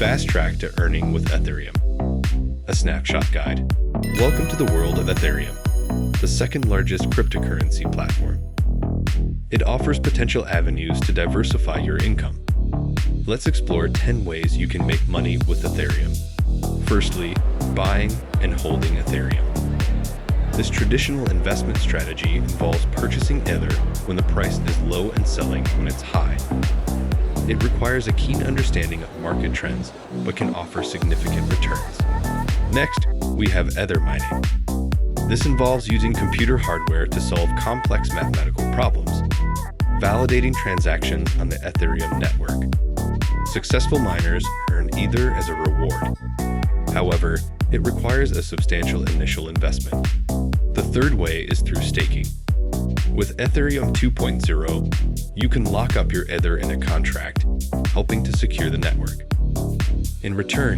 Fast Track to Earning with Ethereum. A Snapshot Guide. Welcome to the world of Ethereum, the second largest cryptocurrency platform. It offers potential avenues to diversify your income. Let's explore 10 ways you can make money with Ethereum. Firstly, buying and holding Ethereum. This traditional investment strategy involves purchasing Ether when the price is low and selling when it's high. It requires a keen understanding of market trends, but can offer significant returns. Next, we have Ether mining. This involves using computer hardware to solve complex mathematical problems, validating transactions on the Ethereum network. Successful miners earn Ether as a reward. However, it requires a substantial initial investment. The third way is through staking. With Ethereum 2.0, you can lock up your Ether in a contract, helping to secure the network. In return,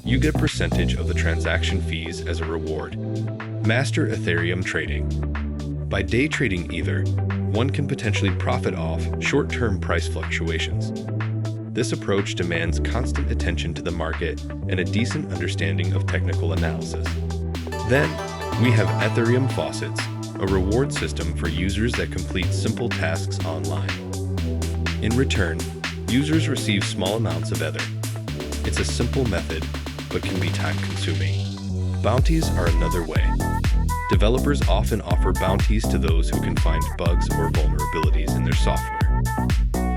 you get a percentage of the transaction fees as a reward. Master Ethereum trading. By day trading Ether, one can potentially profit off short-term price fluctuations. This approach demands constant attention to the market and a decent understanding of technical analysis. Then, we have Ethereum Faucets, a reward system for users that complete simple tasks online. In return, users receive small amounts of Ether. It's a simple method, but can be time-consuming. Bounties are another way. Developers often offer bounties to those who can find bugs or vulnerabilities in their software.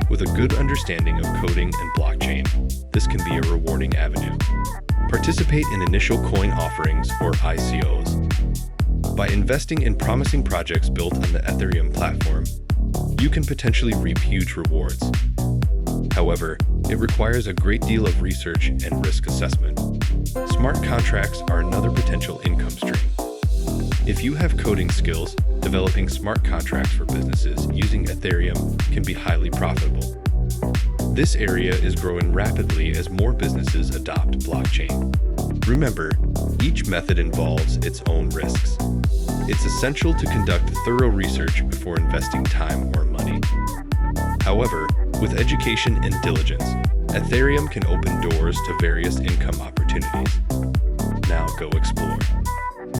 With a good understanding of coding and blockchain, this can be a rewarding avenue. Participate in initial coin offerings or ICOs. By investing in promising projects built on the Ethereum platform, you can potentially reap huge rewards. However, it requires a great deal of research and risk assessment. Smart contracts are another potential income stream. If you have coding skills, developing smart contracts for businesses using Ethereum can be highly profitable. This area is growing rapidly as more businesses adopt blockchain. Remember, each method involves its own risks. It's essential to conduct thorough research before investing time or money. However, with education and diligence, Ethereum can open doors to various income opportunities. Now go explore.